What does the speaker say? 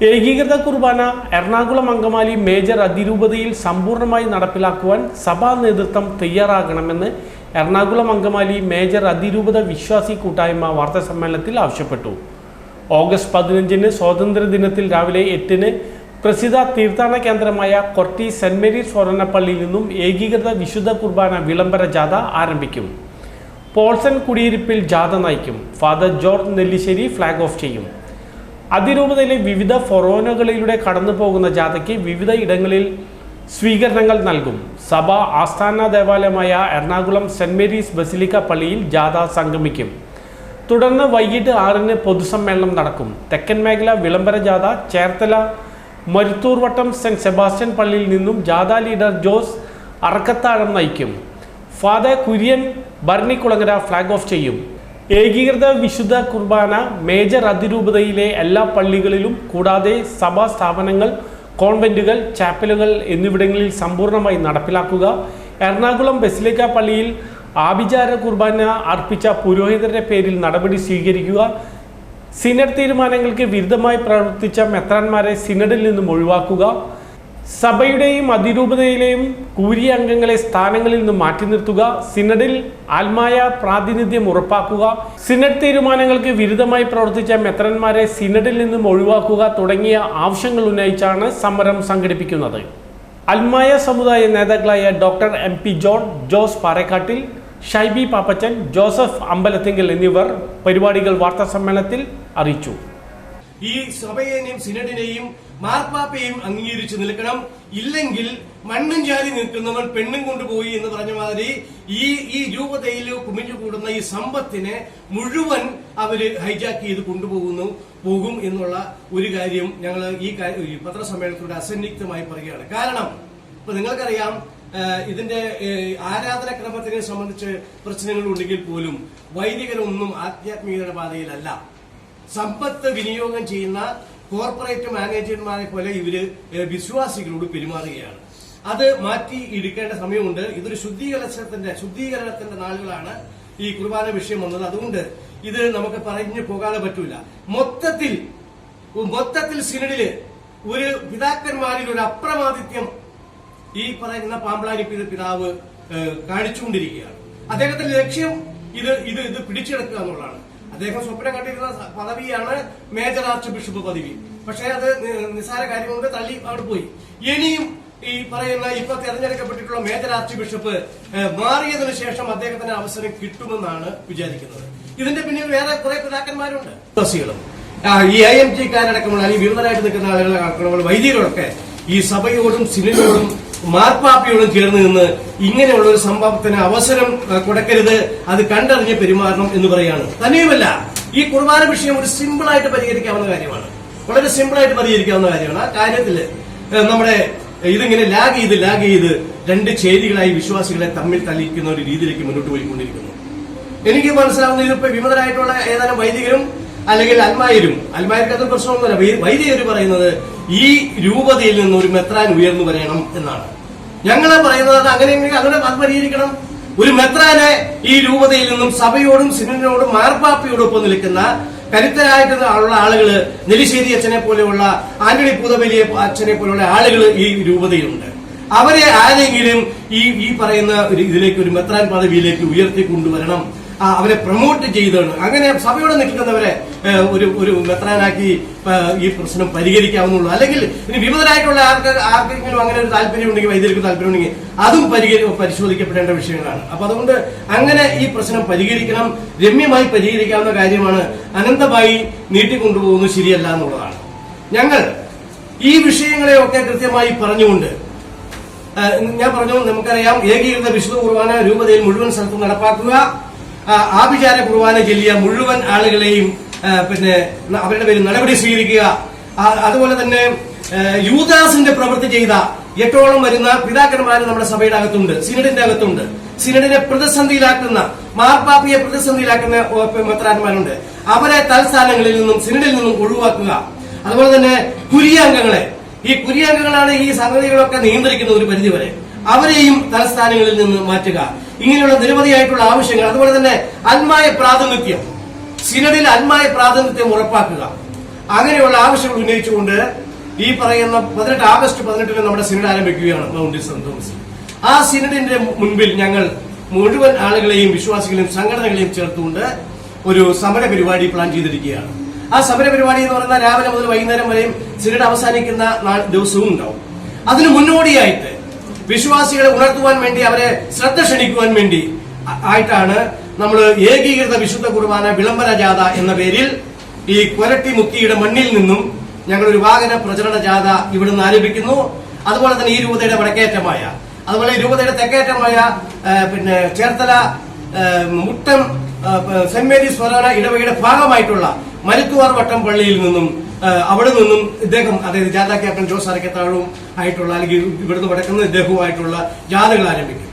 ഏകീകൃത കുർബാന എറണാകുളം അങ്കമാലി മേജർ അതിരൂപതയിൽ സമ്പൂർണ്ണമായി നടപ്പിലാക്കുവാൻ സഭാ നേതൃത്വം തയ്യാറാകണമെന്ന് എറണാകുളം അങ്കമാലി മേജർ അതിരൂപത വിശ്വാസി കൂട്ടായ്മ വാർത്താസമ്മേളനത്തിൽ ആവശ്യപ്പെട്ടു. ഓഗസ്റ്റ് 15 സ്വാതന്ത്ര്യദിനത്തിൽ രാവിലെ 8 പ്രസിദ്ധ തീർത്ഥാടന കേന്ദ്രമായ കൊർട്ടി സെന്റ് മേരീസ് സ്വർണ്ണപ്പള്ളിയിൽ നിന്നും ഏകീകൃത വിശുദ്ധ കുർബാന വിളംബര ജാഥ ആരംഭിക്കും. പോൾസൺ കുടിയിരിപ്പിൽ ജാഥ നയിക്കും. Father George Nellissery flag off ചെയ്യും. അതിരൂപതയിലെ വിവിധ ഫൊറോനകളിലൂടെ കടന്നു പോകുന്ന ജാഥയ്ക്ക് വിവിധ ഇടങ്ങളിൽ സ്വീകരണങ്ങൾ നൽകും. സഭ ആസ്ഥാന ദേവാലയമായ എറണാകുളം സെന്റ് മേരീസ് ബസിലിക്ക പള്ളിയിൽ ജാഥ സംഗമിക്കും. തുടർന്ന് വൈകിട്ട് 6 പൊതുസമ്മേളനം നടക്കും. തെക്കൻ മേഖല വിളംബര ജാഥ ചേർത്തല മരുത്തൂർവട്ടം സെന്റ് സെബാസ്റ്റ്യൻ പള്ളിയിൽ നിന്നും ജാഥ ലീഡർ ജോസ് അറക്കത്താഴം നയിക്കും. Father Kurian Bharanikulangara flag off ചെയ്യും. ഏകീകൃത വിശുദ്ധ കുർബാന മേജർ അതിരൂപതയിലെ എല്ലാ പള്ളികളിലും കൂടാതെ സഭാ സ്ഥാപനങ്ങൾ, കോൺവെന്റുകൾ, ചാപ്പലുകൾ എന്നിവിടങ്ങളിൽ സമ്പൂർണ്ണമായി നടപ്പിലാക്കുക. എറണാകുളം ബസിലിക്ക പള്ളിയിൽ ആഭിചാര കുർബാന അർപ്പിച്ച പുരോഹിതരുടെ പേരിൽ നടപടി സ്വീകരിക്കുക. സിനഡ് തീരുമാനങ്ങൾക്ക് വിരുദ്ധമായി പ്രവർത്തിച്ച മെത്രാന്മാരെ സിനഡിൽ നിന്നും ഒഴിവാക്കുക. സഭയുടെയും അതിരൂപതയിലെയും കൂരിയ അംഗങ്ങളെ സ്ഥാനങ്ങളിൽ നിന്ന് മാറ്റി നിർത്തുക. സിനഡിൽ ആത്മായ പ്രാതിനിധ്യം ഉറപ്പാക്കുക. സിനഡ് തീരുമാനങ്ങൾക്ക് വിരുദ്ധമായി പ്രവർത്തിച്ച മെത്രാന്മാരെ സിനഡിൽ നിന്നും ഒഴിവാക്കുക തുടങ്ങിയ ആവശ്യങ്ങൾ ഉന്നയിച്ചാണ് സമരം സംഘടിപ്പിക്കുന്നത്. ആത്മായ സമുദായ നേതാക്കളായ doctor MP John, Jose Parekkattil, Shaibi Pappachan, Joseph Ambalathinkal എന്നിവർ പരിപാടികൾ വാർത്താസമ്മേളനത്തിൽ അറിയിച്ചു. ഈ സഭയെയും സിനഡിനെയും മാർപ്പാപ്പയും അംഗീകരിച്ചു നിൽക്കണം. ഇല്ലെങ്കിൽ മണ്ണും ചാരി നിൽക്കുന്നവൻ പെണ്ണും കൊണ്ടുപോയി എന്ന് പറഞ്ഞ മാതിരി ഈ രൂപതയിൽ കുമിഞ്ഞുകൂടുന്ന ഈ സമ്പത്തിനെ മുഴുവൻ അവര് ഹൈജാക്ക് ചെയ്ത് പോകും എന്നുള്ള ഒരു കാര്യം ഞങ്ങൾ ഈ പത്രസമ്മേളനത്തിലൂടെ അസന്നിഗ്ധമായി പറയുകയാണ്. കാരണം ഇപ്പൊ നിങ്ങൾക്കറിയാം, ഇതിന്റെ ആരാധനാക്രമത്തിനെ സംബന്ധിച്ച് പ്രശ്നങ്ങൾ ഉണ്ടെങ്കിൽ പോലും വൈദികരൊന്നും ആധ്യാത്മികതയുടെ പാതയിലല്ല. സമ്പത്ത് വിനിയോഗം ചെയ്യുന്ന കോർപ്പറേറ്റ് മാനേജർമാരെ പോലെ ഇവര് വിശ്വാസികളോട് പെരുമാറുകയാണ്. അത് മാറ്റി എടുക്കേണ്ട സമയമുണ്ട്. ഇതൊരു ശുദ്ധീകരണത്തിന്റെ നാളുകളാണ് ഈ കുർബാന വിഷയം വന്നത്. അതുകൊണ്ട് ഇത് നമുക്ക് പറഞ്ഞു പോകാതെ പറ്റൂല. മൊത്തത്തിൽ സിനഡില് ഒരു പിതാക്കന്മാരിൽ ഒരു അപ്രമാദിത്യം ഈ പറയുന്ന പാമ്പ്ളാനി പിതാവ് കാണിച്ചുകൊണ്ടിരിക്കുകയാണ്. അദ്ദേഹത്തിന്റെ ലക്ഷ്യം ഇത് പിടിച്ചെടുക്കുക എന്നുള്ളതാണ്. അദ്ദേഹം സ്വപ്നം കണ്ടിരുന്ന പദവിയാണ് മേജർ ആർച്ച് ബിഷപ്പ് പദവി. പക്ഷേ അത് നിസ്സാര കാര്യം കൊണ്ട് തള്ളി അവിടെ പോയി. ഇനിയും ഈ പറയുന്ന ഇപ്പൊ തെരഞ്ഞെടുക്കപ്പെട്ടിട്ടുള്ള മേജർ ആർച്ച് ബിഷപ്പ് മാറിയതിനു ശേഷം അദ്ദേഹത്തിന് അവസരം കിട്ടുമെന്നാണ് വിചാരിക്കുന്നത്. ഇതിന്റെ പിന്നിൽ വേറെ കുറെ പിതാക്കന്മാരുണ്ട്. വിശ്വാസികളും ഈ IMT-കാരടക്കമുള്ള അല്ലെങ്കിൽ വിരുദ്ധരായിട്ട് നിൽക്കുന്ന ആളുകളെ വൈദികരൊക്കെ ഈ സഭയോടും സിനഡിനോടും മാർപ്പാപ്പയോടും ചേർന്ന് നിന്ന് ഇങ്ങനെയുള്ള ഒരു സംഭവത്തിന് അവസരം കൊടുക്കരുത്, അത് കണ്ടറിഞ്ഞ് പെരുമാറണം എന്ന് പറയാണ്. തന്നെയുമല്ല, ഈ കുർബാന വിഷയം ഒരു സിമ്പിളായിട്ട് പരിഹരിക്കാവുന്ന കാര്യമാണ്. വളരെ സിമ്പിളായിട്ട് പരിഹരിക്കാവുന്ന കാര്യമാണ്. ആ കാര്യത്തില് നമ്മുടെ ഇതിങ്ങനെ ലാഗ് ചെയ്ത് 2 ചേരികളായി വിശ്വാസികളെ തമ്മിൽ തല്ലിക്കുന്ന ഒരു രീതിയിലേക്ക് മുന്നോട്ട് പോയിക്കൊണ്ടിരിക്കുന്നു. എനിക്ക് മനസ്സിലാവുന്ന ഇതിപ്പോ വിമതരായിട്ടുള്ള ഏതാനും വൈദികരും അല്ലെങ്കിൽ അൽമായർക്ക് അത് പ്രശ്നമൊന്നുമില്ല. വൈദികർ പറയുന്നത് ഈ രൂപതയിൽ നിന്ന് ഒരു മെത്രാൻ ഉയർന്നു വരണം എന്നാണ്. ഞങ്ങളെ പറയുന്നത് അത് അങ്ങനെ അത് പരിഹരിക്കണം. ഒരു മെത്രാനെ ഈ രൂപതയിൽ നിന്നും സഭയോടും സിനഡിനോടും മാർപ്പാപ്പയോടൊപ്പം നിൽക്കുന്ന കരുത്തരായിട്ടുള്ള ആളുകള്, നെല്ലിശ്ശേരി അച്ഛനെ പോലെയുള്ള, ആന്റണി പൂതവലിയ അച്ഛനെ പോലെയുള്ള ആളുകൾ ഈ രൂപതയിലുണ്ട്. അവരെ ആരെങ്കിലും ഈ പറയുന്ന ഇതിലേക്ക് ഒരു മെത്രാൻ പദവിയിലേക്ക് ഉയർത്തി കൊണ്ടുവരണം. അവരെ പ്രൊമോട്ട് ചെയ്താണ്. അങ്ങനെ സഭയോടെ നിൽക്കുന്നവരെ ഒരു മെത്രാനാക്കി ഈ പ്രശ്നം പരിഹരിക്കാവുന്നുള്ളൂ. അല്ലെങ്കിൽ ഇനി വിമതരായിട്ടുള്ള ആർക്കെങ്കിലും അങ്ങനെ ഒരു താല്പര്യം ഉണ്ടെങ്കിൽ, വൈദ്യർക്ക് താല്പര്യം ഉണ്ടെങ്കിൽ അതും പരിശോധിക്കപ്പെടേണ്ട വിഷയങ്ങളാണ്. അപ്പൊ അതുകൊണ്ട് അങ്ങനെ ഈ പ്രശ്നം പരിഹരിക്കണം. രമ്യമായി പരിഹരിക്കാവുന്ന കാര്യമാണ്. അനന്തമായി നീട്ടിക്കൊണ്ടുപോകുന്നത് ശരിയല്ല എന്നുള്ളതാണ്. ഞങ്ങൾ ഈ വിഷയങ്ങളെയൊക്കെ കൃത്യമായി പറഞ്ഞുകൊണ്ട് ഞാൻ പറഞ്ഞു, നമുക്കറിയാം, ഏകീകൃത വിശുദ്ധ കുർബാന രൂപതയിൽ മുഴുവൻ സ്ഥലത്തും നടപ്പാക്കുക. ആഭിചാര കുർബാന ചൊല്ലിയ മുഴുവൻ ആളുകളെയും അവരുടെ പേരിൽ നടപടി സ്വീകരിക്കുക. അതുപോലെ തന്നെ യൂദാസിന്റെ പ്രവൃത്തി ചെയ്ത 8ഓളം വരുന്ന പിതാക്കന്മാർ നമ്മുടെ സഭയുടെ അകത്തുണ്ട്, സിനഡിന്റെ അകത്തുണ്ട്. സിനഡിനെ പ്രതിസന്ധിയിലാക്കുന്ന, മാർപ്പാപ്പയെ പ്രതിസന്ധിയിലാക്കുന്ന മെത്രാന്മാരുണ്ട്. അവരെ തൽസ്ഥാനങ്ങളിൽ നിന്നും സിനഡിൽ നിന്നും ഒഴിവാക്കുക. അതുപോലെ തന്നെ ഈ കുരിയാംഗങ്ങളാണ് ഈ സംഗതികളൊക്കെ നിയന്ത്രിക്കുന്ന ഒരു പരിധിവരെ. അവരെയും തലസ്ഥാനങ്ങളിൽ നിന്ന് മാറ്റുക. ഇങ്ങനെയുള്ള നിരവധിയായിട്ടുള്ള ആവശ്യങ്ങൾ. അതുപോലെ തന്നെ ആത്മായ പ്രാതിനിധ്യം, സിനഡിൽ ആത്മായ പ്രാതിനിധ്യം ഉറപ്പാക്കുക. അങ്ങനെയുള്ള ആവശ്യങ്ങൾ ഉന്നയിച്ചുകൊണ്ട് ഈ പറയുന്ന 18 ആഗസ്റ്റ് 18 നമ്മുടെ സിനഡ് ആരംഭിക്കുകയാണ് മൗണ്ട് സെന്റ് തോമസിൽ. ആ സിനഡിന്റെ മുൻപിൽ ഞങ്ങൾ മുഴുവൻ ആളുകളെയും വിശ്വാസികളെയും സംഘടനകളെയും ചേർത്തുകൊണ്ട് ഒരു സമര പരിപാടി പ്ലാൻ ചെയ്തിരിക്കുകയാണ്. ആ സമര പരിപാടി എന്ന് പറയുന്ന രാവിലെ മുതൽ വൈകുന്നേരം വരെയും സിനഡ് അവസാനിക്കുന്ന ദിവസവും ഉണ്ടാവും. അതിന് മുന്നോടിയായിട്ട് വിശ്വാസികളെ ഉണർത്തുവാൻ വേണ്ടി, അവരെ ശ്രദ്ധ ക്ഷണിക്കുവാൻ വേണ്ടി ആയിട്ടാണ് നമ്മൾ ഏകീകൃത വിശുദ്ധ കുർബാന വിളംബര ജാഥ എന്ന പേരിൽ ഈ കൊരട്ടി മുത്തിയുടെ മണ്ണിൽ നിന്നും ഞങ്ങൾ ഒരു വാഹന പ്രചരണ ജാഥ ഇവിടുന്ന് ആരംഭിക്കുന്നു. അതുപോലെ തന്നെ ഈ രൂപതയുടെ വടക്കേറ്റമായ, അതുപോലെ രൂപതയുടെ തെക്കേറ്റമായ പിന്നെ ചേർത്തല മുട്ടം സെന്റ് മേരീസ് ഫൊറാന ഇടവകയുടെ ഭാഗമായിട്ടുള്ള മരുത്തുവാർ വട്ടം പള്ളിയിൽ നിന്നും അവിടെ നിന്നും ഇദ്ദേഹം, അതായത് ജാഥ ക്യാപ്റ്റൻ ജോസ് അരക്കത്താഴവും ആയിട്ടുള്ള, അല്ലെങ്കിൽ ഇവിടുന്ന് വടക്കുന്ന ഇദ്ദേഹവുമായിട്ടുള്ള ജാഥകൾ ആരംഭിക്കും.